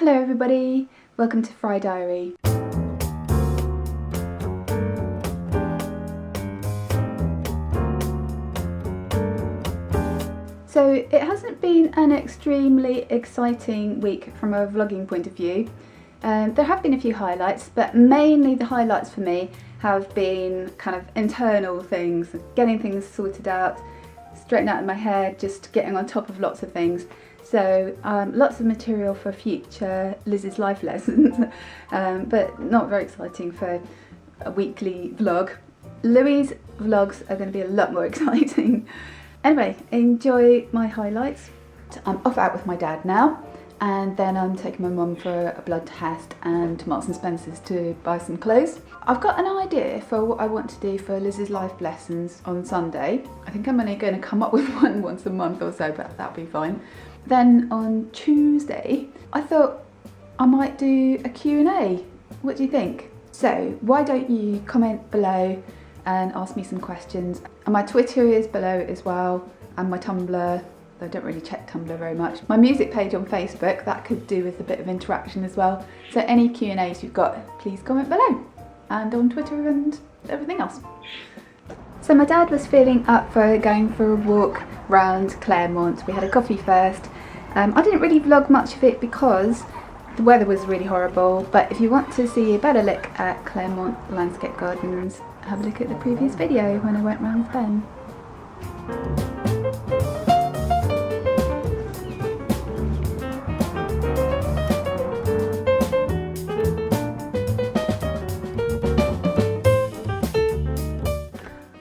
Hello everybody, welcome to Fridiary. So it hasn't been an extremely exciting week from a vlogging point of view. There have been a few highlights, but mainly the highlights for me have been kind of internal things, getting things sorted out, straighten out in my head, just getting on top of lots of things. So lots of material for future Liz's life lessons, but not very exciting for a weekly vlog. Louis' vlogs are going to be a lot more exciting. Anyway, enjoy my highlights. I'm off out with my dad now, and then I'm taking my mum for a blood test and Marks and Spencer's to buy some clothes. I've got an idea for what I want to do for Liz's life lessons on Sunday. I think I'm only going to come up with one once a month or so, but that'll be fine. Then on Tuesday, I thought I might do a Q&A. What do you think? So why don't you comment below and ask me some questions. And my Twitter is below as well, and my Tumblr, though I don't really check Tumblr very much. My music page on Facebook, that could do with a bit of interaction as well. So any Q&As you've got, please comment below. And on Twitter and everything else. So my dad was feeling up for going for a walk round Claremont. We had a coffee first. I didn't really vlog much of it because the weather was really horrible, but if you want to see a better look at Claremont Landscape Gardens, have a look at the previous video when I went round with Ben.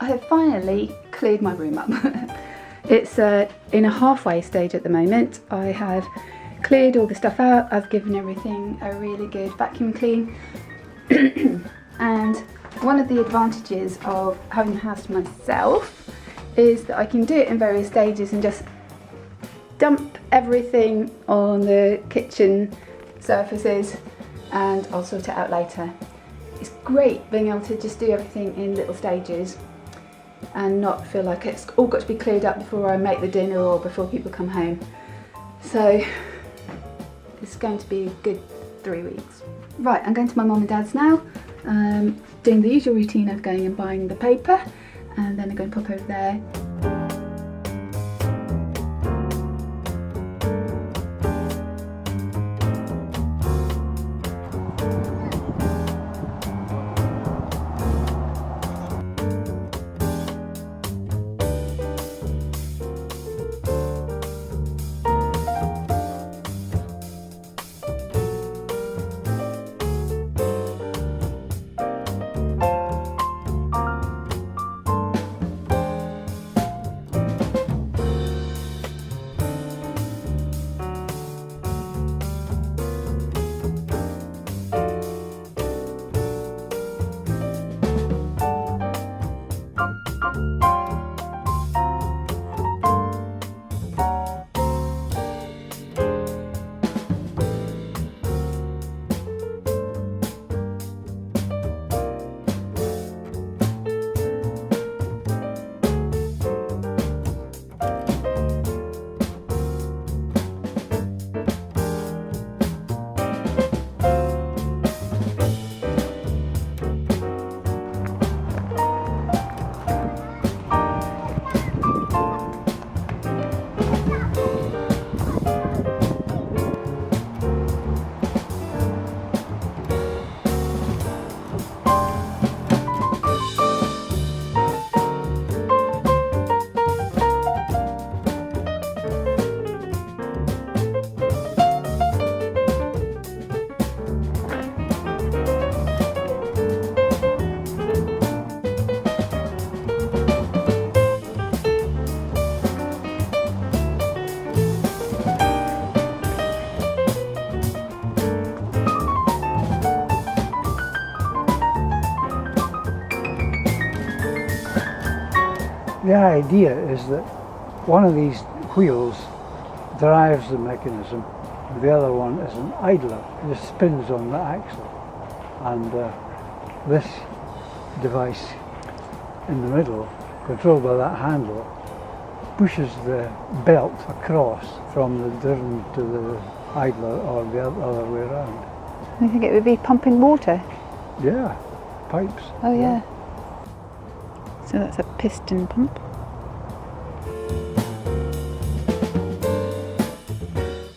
I have finally cleared my room up. It's in a halfway stage at the moment. I have cleared all the stuff out, I've given everything a really good vacuum clean. And one of the advantages of having the house to myself is that I can do it in various stages and just dump everything on the kitchen surfaces and I'll sort it out later. It's great being able to just do everything in little stages and not feel like it's all got to be cleared up before I make the dinner or before people come home. So it's going to be a good 3 weeks. Right, I'm going to my mum and dad's now. Doing the usual routine of going and buying the paper, and then I'm going to pop over there. The idea is that one of these wheels drives the mechanism, the other one is an idler. It just spins on the axle, and this device in the middle, controlled by that handle, pushes the belt across from the driven to the idler or the other way around. You think it would be pumping water? Yeah, pipes. Oh yeah. So that's a piston pump.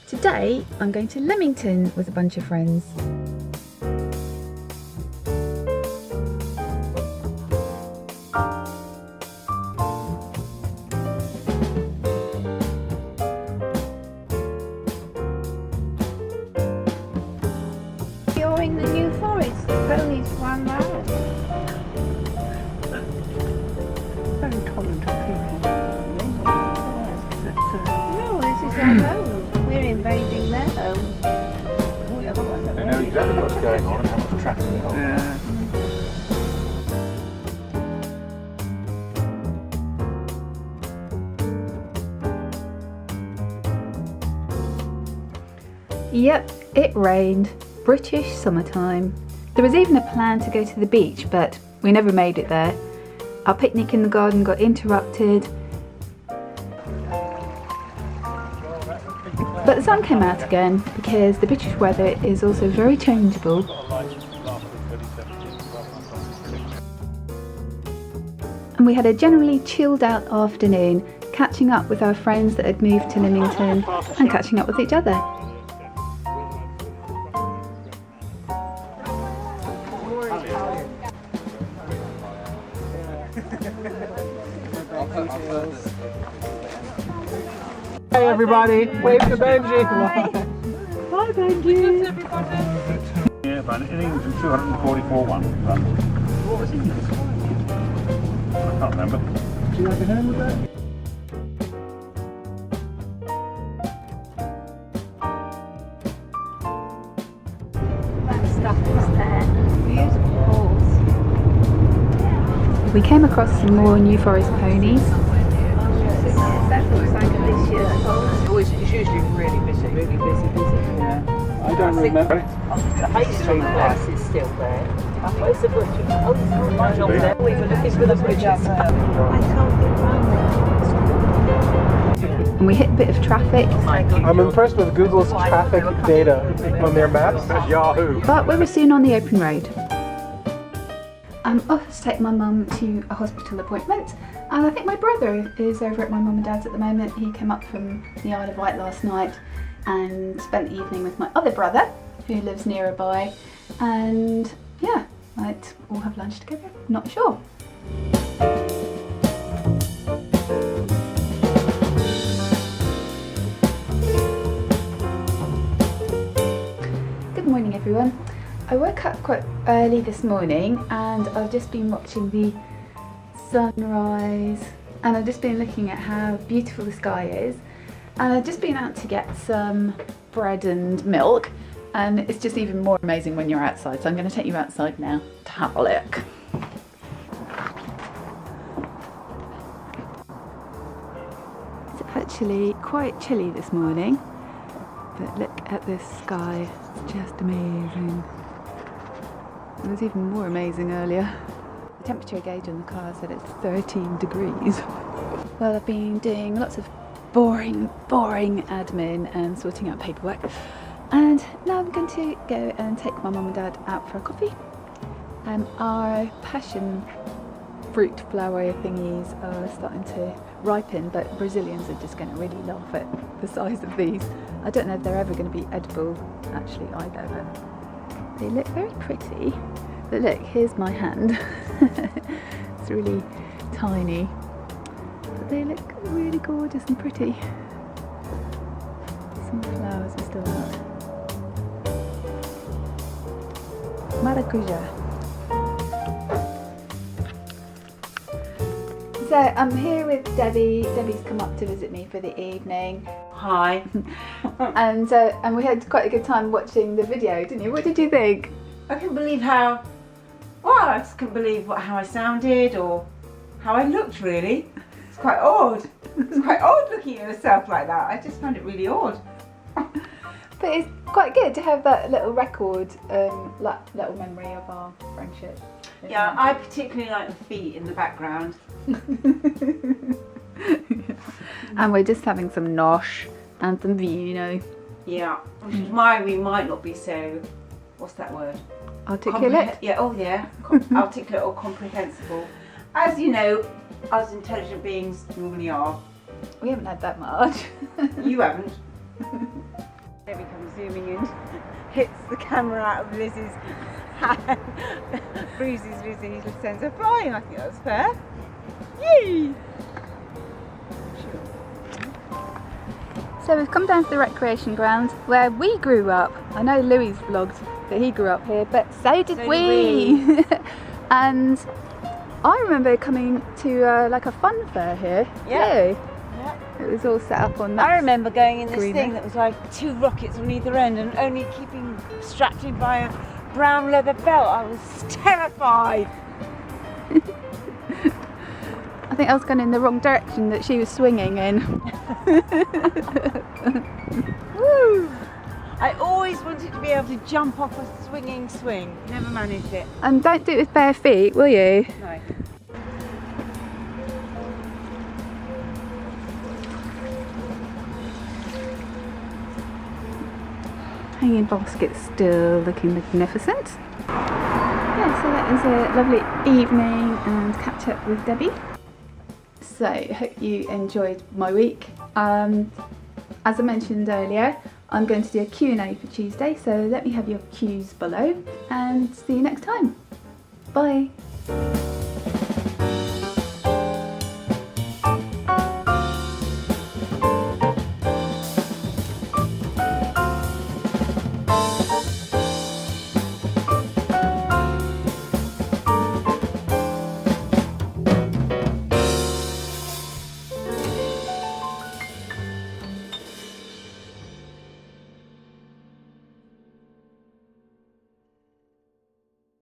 Today I'm going to Leamington with a bunch of friends. You're in the New Forest, ponies run round. Very common to people. No, this is our home. We're invading their home. They know exactly what's going on and how much traffic there is. Yeah. Yep, it rained. British summertime. There was even a plan to go to the beach, but we never made it there. Our picnic in the garden got interrupted. But the sun came out again because the British weather is also very changeable. And we had a generally chilled out afternoon, catching up with our friends that had moved to Leamington and catching up with each other. Hey everybody, wave to Benji. Bye Benji! Yeah, but in England, 244 one. What was England? I can't remember. Do you have a hand with that? That stuff is there. Beautiful balls. We came across some more New Forest ponies. That looks like a this year's pole. It's usually really busy. Yeah. I don't remember. The High Street bus is still there. Where's the butcher? Oh, it's right on there. We were looking for the bridge up there. I can't get round there. And we hit a bit of traffic, I'm impressed with Google's traffic data on their maps. That's Yahoo. but we were soon on the open road. I'm off to take my mum to a hospital appointment, and I think my brother is over at my mum and dad's at the moment. He came up from the Isle of Wight last night and spent the evening with my other brother, who lives nearby, and yeah, might all have lunch together, not sure. Good morning everyone. I woke up quite early this morning and I've just been watching the sunrise, and I've just been looking at how beautiful the sky is, and I've just been out to get some bread and milk, and it's just even more amazing when you're outside, so I'm going to take you outside now to have a look. It's actually quite chilly this morning, but look at this sky, it's just amazing. It was even more amazing earlier. The temperature gauge on the car said it's 13 degrees. Well, I've been doing lots of boring admin and sorting out paperwork, and now I'm going to go and take my mum and dad out for a coffee. Our passion fruit flower thingies are starting to ripen, but Brazilians are just going to really laugh at the size of these. I don't know if they're ever going to be edible actually either, but they look very pretty. But look, here's my hand. It's really tiny, but they look really gorgeous and pretty. Some flowers are still out. Maracuja. So I'm here with Debbie. Debbie's come up to visit me for the evening. Hi. And we had quite a good time watching the video, didn't you? What did you think? I couldn't believe how, well, I just couldn't believe how I sounded or how I looked, really. It's quite odd. It's quite odd looking at yourself like that. I just found it really odd. But it's quite good to have that little record, little memory of our friendship. Yeah, I particularly like the feet in the background. And we're just having some nosh and some vino. Yeah, which is why we might not be so, what's that word? Articulate. Yeah, oh yeah, articulate or comprehensible. As you know, us intelligent beings normally are. We haven't had that much. You haven't. There he comes zooming in, hits the camera out of Liz's hand, bruises Lizzie, sends her flying. I think that's fair. Yay! So we've come down to the recreation ground where we grew up. I know Louis vlogged that he grew up here, but so did we. And I remember coming to like a fun fair here. Yeah. Too. It was all set up on that. I remember going in this green thing there. that was like 2 rockets on either end and only keeping strapped in by a brown leather belt. I was terrified. I think I was going in the wrong direction that she was swinging in. Woo! I always wanted to be able to jump off a swinging swing. Never managed it. And don't do it with bare feet, will you? No. Hanging basket still looking magnificent. Yeah, so that was a lovely evening and catch up with Debbie. So, hope you enjoyed my week. As I mentioned earlier, I'm going to do a Q&A for Tuesday, so let me have your cues below and see you next time. Bye.